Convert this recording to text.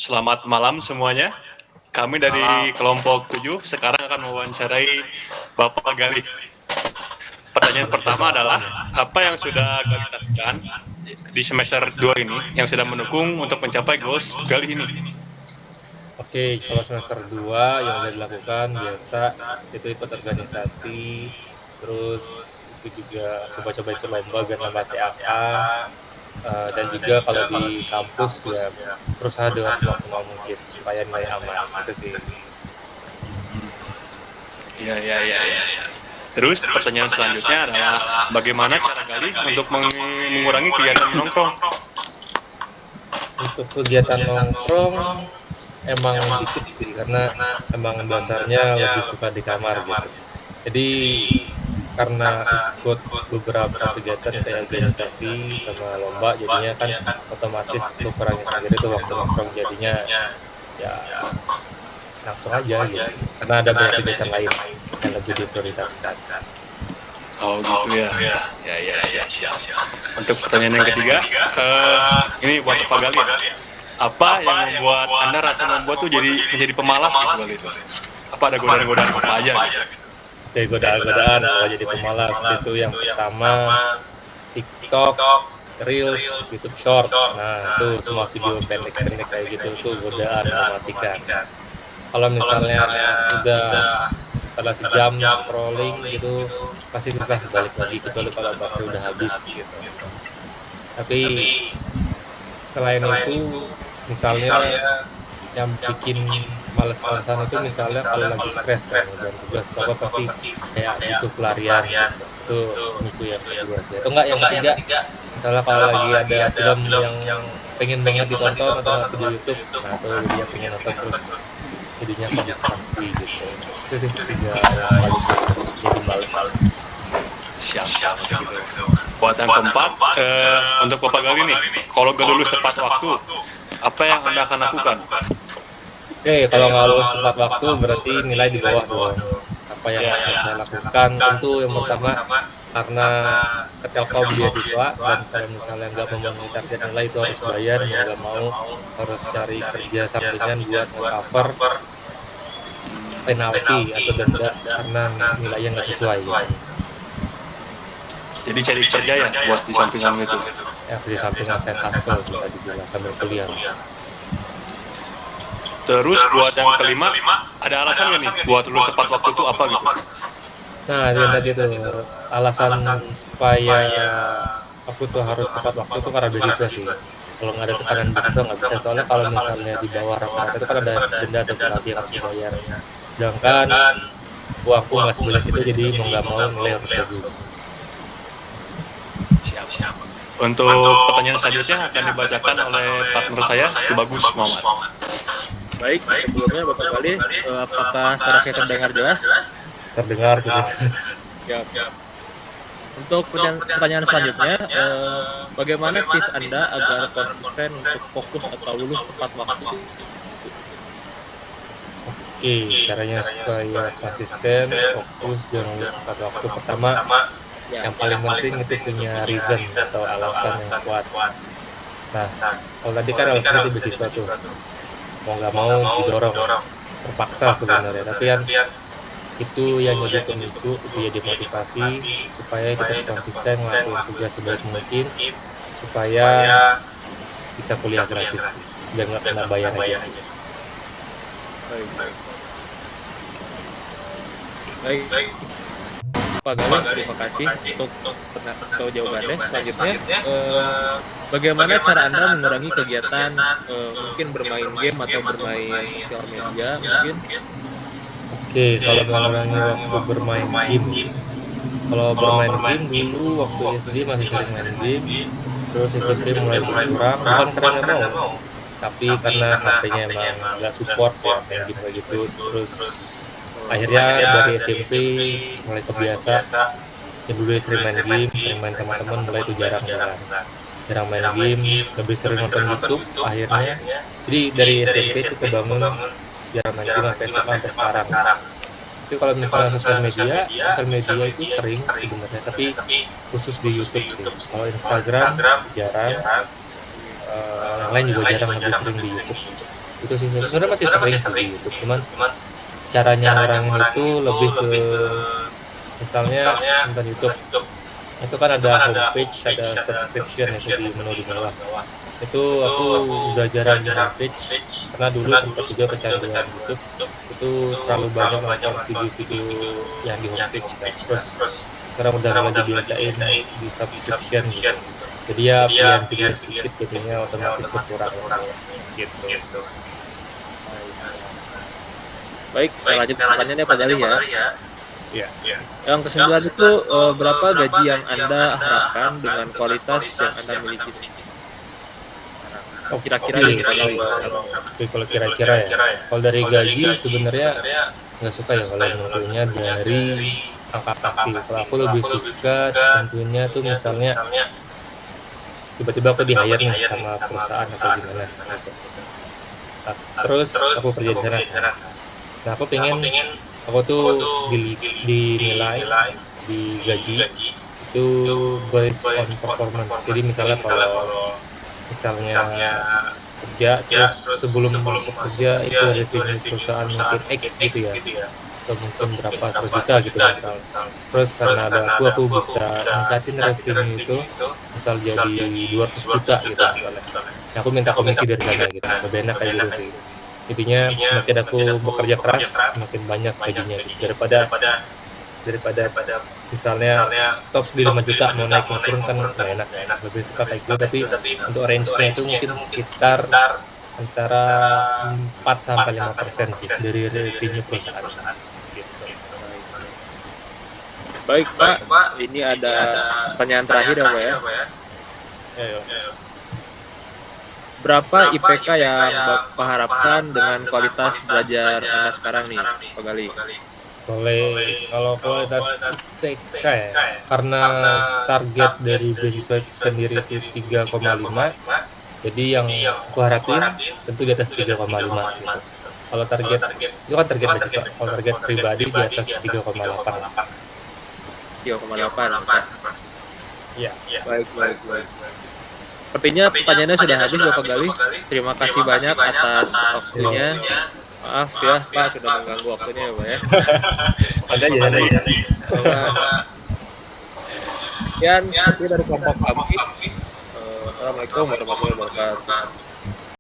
Selamat malam semuanya. Kami dari kelompok 7 sekarang akan mewawancarai Bapak Galih. Pertanyaan pertama adalah, apa yang sudah Galih lakukan di semester 2 ini yang sudah mendukung untuk mencapai goals Galih ini? Oke, kalau semester 2 yang udah dilakukan biasa itu ikut organisasi, terus itu juga coba-coba ikut lomba biar nambah TAK, dan juga kalau di kampus ya berusaha dengan semaksimal mungkin supaya nilai aman, itu sih. Ya. Terus pertanyaan selanjutnya adalah, bagaimana cara Galih untuk mengurangi kegiatan nongkrong? Untuk kegiatan nongkrong emang dikit sih, karena emang dasarnya lebih suka di kamar gitu. Jadi karena ikut beberapa kegiatan kayak organisasi sama lomba, jadinya kan otomatis kurangi sendiri tuh waktu nongkrong, jadinya ya langsung aja gitu, karena ada banyak kegiatan lain yang lebih diprioritaskan. Oh gitu ya. Ya, siap. Untuk pertanyaan yang ketiga, ini buat Pak Galih. Apa yang membuat Anda rasa membuat tuh menjadi pemalas gitu Galih itu? Apa ada godaan-godaan apa aja gitu? Oke, godaan-godaan kalau jadi pemalas itu yang pertama TikTok, Reels, YouTube Short. Nah, itu semua video pendek-pendek kayak gitu tuh godaan mematikan. Kalau misalnya udah salah sejam scrolling gitu, pasti susah balik lagi kecuali kalau baterai udah habis gitu. Tapi selain itu, misalnya yang bikin males-malesan itu misalnya kalau lagi stres kan dan tugas apa pasti kayak butuh pelarian gitu. Itu micu yang kedua sih. Atau enggak yang ketiga, misalnya kalau lagi ada film yang pengen banget ditonton atau nggak video YouTube, nah itu dia pengen nonton terus jadinya ke distraksi gitu. Itu sih tiga yang paling jadi males. Siap gitu. Buat yang keempat, untuk Bapak Galih nih, kalau gak lulus tepat waktu, apa yang Anda akan lakukan? Oke, kalau nggak lulus tepat waktu berarti nilai di bawah dong. Apa yang saya lakukan tentu yang pertama karena ketelkom beasiswa, dan kalau misalnya nggak memenuhi target nilai itu harus bayar, mau nggak mau harus cari kerja sampingan buat nge-cover penalti atau denda karena nilainya nggak sesuai gitu. Jadi cari kerja ya buat di sampingan gitu. Ya di sampingan side hustle bisa dibilang sambil kuliah. Terus buat yang kelima, ada alasan nggak nih buat lulus tepat waktu itu apa gitu? Nah, itu yang tadi tuh alasan supaya aku tuh harus tepat waktu tuh karena beasiswa sih. Kalau nggak ada tekanan beasiswa nggak bisa, soalnya kalau misalnya di bawah rata-rata itu kan ada denda atau penalti yang harus dibayar. Sedangkan uangku nggak sebanyak itu, jadi mau nggak mau nilai harus bagus. Siap. Untuk pertanyaan selanjutnya akan dibacakan oleh partner saya, itu bagus Muhammad. Baik, sebelumnya Bapak Galih, apakah suara saya terdengar jelas? Terdengar gitu. Ya. Untuk pertanyaan selanjutnya, bagaimana tips Anda agar konsisten untuk fokus atau lulus tepat waktu? Oke, caranya supaya konsisten, fokus, dan lulus tepat waktu. Pertama, yang paling penting itu punya reason atau alasan yang kuat. Nah, kalau tadi kan alasannya itu beasiswa tuh, mau nggak mau didorong, terpaksa sebenarnya. Tapi yang itu yang jadi pemicu, itu ya dimotivasi supaya kita konsisten ngelakuin tugas sebaik mungkin supaya bisa kuliah gratis, biar nggak kena bayar aja sih. Baik. Pak Galih, terima kasih untuk jawabannya. Selanjutnya, bagaimana cara Anda mengurangi kegiatan mungkin bermain game atau bermain sosial media mungkin? Oke, kalau mengurangi waktu bermain game. Kalau bermain game dulu waktu SD masih sering main game, terus SMP mulai berkurang, bukan karena nggak mau, tapi karena HP-nya emang nggak support ya main game kayak gitu. Terus akhirnya dari SMP mulai kebiasa, yang dulu sering main game, sering main sama teman, mulai itu jarang main game, lebih sering nonton YouTube akhirnya. Jadi dari SMP itu kebangun jarang main game sampai SMA sampai sekarang. Tapi kalau misalnya sosial media itu sering sebenarnya, tapi khusus di YouTube sih. Kalau Instagram jarang, yang lain juga jarang, lebih sering di YouTube. Itu sih sebenarnya masih sering sih di YouTube, cuman caranya ngurangin itu lebih ke misalnya nonton YouTube itu kan ada homepage, ada subscription itu di menu di bawah. Itu aku udah jarang di homepage karena dulu sempat juga kecanduan YouTube. Itu terlalu banyak nonton video-video yang di homepage kan. Terus sekarang udah mulai dibiasain di subscription gitu. Jadi ya pilihan video sedikit jadinya otomatis berkurang gitu. Baik, saya lanjut pertanyaannya Pak Gali ya. Iya. Yang kesembilan itu berapa gaji yang Anda harapkan dengan kualitas yang Anda miliki? Oh, Kira-kira oke. nih Pak Gali. Oke, kalau kira-kira ya. Kalau dari gaji sebenarnya nggak suka ya kalau nentunya dari angka pasti. Kalau aku lebih suka tentunya tuh misalnya tiba-tiba aku di hire nih sama perusahaan atau gimana gitu. Nah, terus aku kerja di sana. Nah, aku pengen aku tuh dinilai di gaji itu based on performance. Jadi misalnya kalau misalnya kerja terus sebelum masuk kerja itu revenue perusahaan mungkin X gitu ya, atau mungkin berapa 100 juta gitu misal. Terus karena ada aku bisa ningkatin revenue itu misal jadi 200 juta gitu misalnya. Nah, aku minta komisi dari sana gitu. Lebih enak kayak gitu sih. Intinya makin aku bekerja keras makin banyak gajinya gitu. daripada misalnya stop di 5 juta mau naik mau turun kan nggak enak. Lebih suka kayak gitu, tapi untuk range-nya itu mungkin sekitar antara 4-5% sih dari revenue perusahaan gitu. Baik Pak, ini ada pertanyaan terakhir ya Pak ya. Ayo. Berapa IPK yang Bapak harapkan dengan kualitas belajar Anda sekarang nih Pak Gali? Kalau kualitas IPK ya, karena target dari beasiswa itu sendiri itu 3,5, jadi yang aku harapin tentu di atas 3,5 gitu. Kalau target itu kan target beasiswa, kalau target pribadi di atas 3,8. 3,8. Iya. Baik. Sepertinya pertanyaannya sudah habis Bapak Gali. Terima kasih banyak atas waktunya. Maaf ya Pak sudah mengganggu waktunya ya Pak ya. Ada aja. Sekian seperti dari kelompok kami. Assalamualaikum warahmatullahi wabarakatuh.